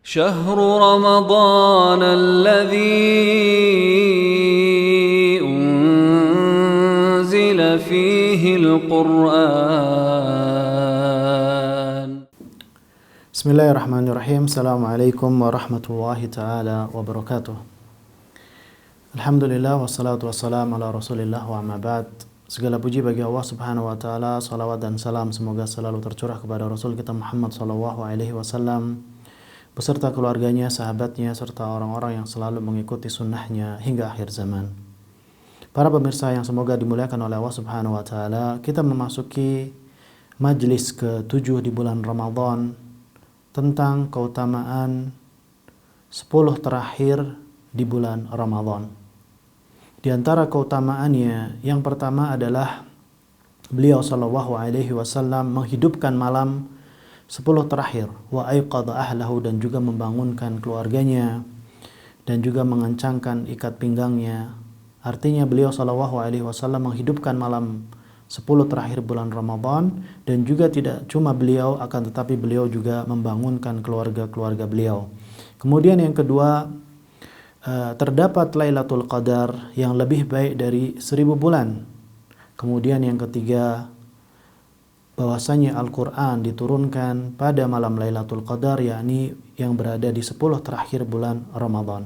شهر رمضان الذي أنزل فيه القرآن. بسم الله الرحمن الرحيم. السلام عليكم ورحمة الله تعالى وبركاته. Alhamdulillah wassalatu wassalamu ala rasulillah wa amma ba'd. Segala puji bagi Allah subhanahu wa ta'ala. Salawat dan salam semoga selalu tercurah kepada Rasul kita Muhammad sallallahu alaihi wasallam beserta keluarganya, sahabatnya, serta orang-orang yang selalu mengikuti sunnahnya hingga akhir zaman. Para pemirsa yang semoga dimuliakan oleh Allah subhanahu wa ta'ala, kita memasuki majlis ke-7 di bulan Ramadan tentang keutamaan 10 terakhir di bulan Ramadan. Di antara keutamaannya, yang pertama adalah beliau sallallahu alaihi wasallam menghidupkan malam 10 terakhir, wa aiqadha ahlahu, dan juga membangunkan keluarganya dan juga mengencangkan ikat pinggangnya. Artinya beliau sallallahu alaihi wasallam menghidupkan malam 10 terakhir bulan Ramadan, dan juga tidak cuma beliau, akan tetapi beliau juga membangunkan keluarga-keluarga beliau. Kemudian yang kedua, terdapat Lailatul Qadar yang lebih baik dari 1000 bulan. Kemudian yang ketiga, bahwasanya Al-Quran diturunkan pada malam Lailatul Qadar, yakni yang berada di 10 terakhir bulan Ramadan.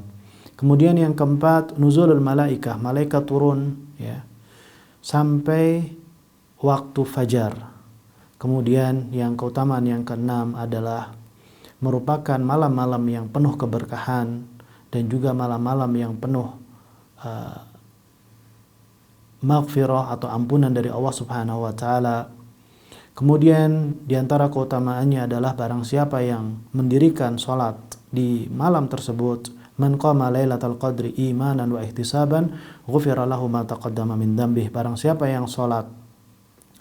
Kemudian yang keempat, nuzulul malaikah, malaikat turun sampai waktu fajar. Kemudian yang keutamaan yang keenam adalah merupakan malam-malam yang penuh keberkahan dan juga malam-malam yang penuh maghfirah atau ampunan dari Allah subhanahu wa ta'ala. Kemudian diantara keutamaannya adalah barang siapa yang mendirikan sholat di malam tersebut, man qama lailatal qadri imanan wa ihtisaban ghufira lahu ma taqaddama min dhanbih, barang siapa yang sholat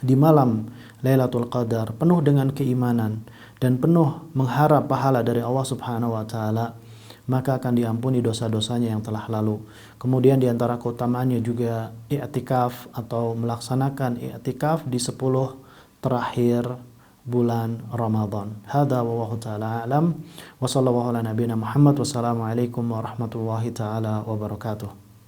di malam Lailatul Qadar penuh dengan keimanan dan penuh mengharap pahala dari Allah subhanahu wa ta'ala, maka akan diampuni dosa-dosanya yang telah lalu. Kemudian diantara keutamaannya juga i'tikaf atau melaksanakan i'tikaf di 10 terakhir bulan Ramadan. Hadza wallahu ta'ala a'lam wa sallallahu ala nabiyyina Muhammad. Wassalamualaikum warahmatullahi ta'ala wabarakatuh.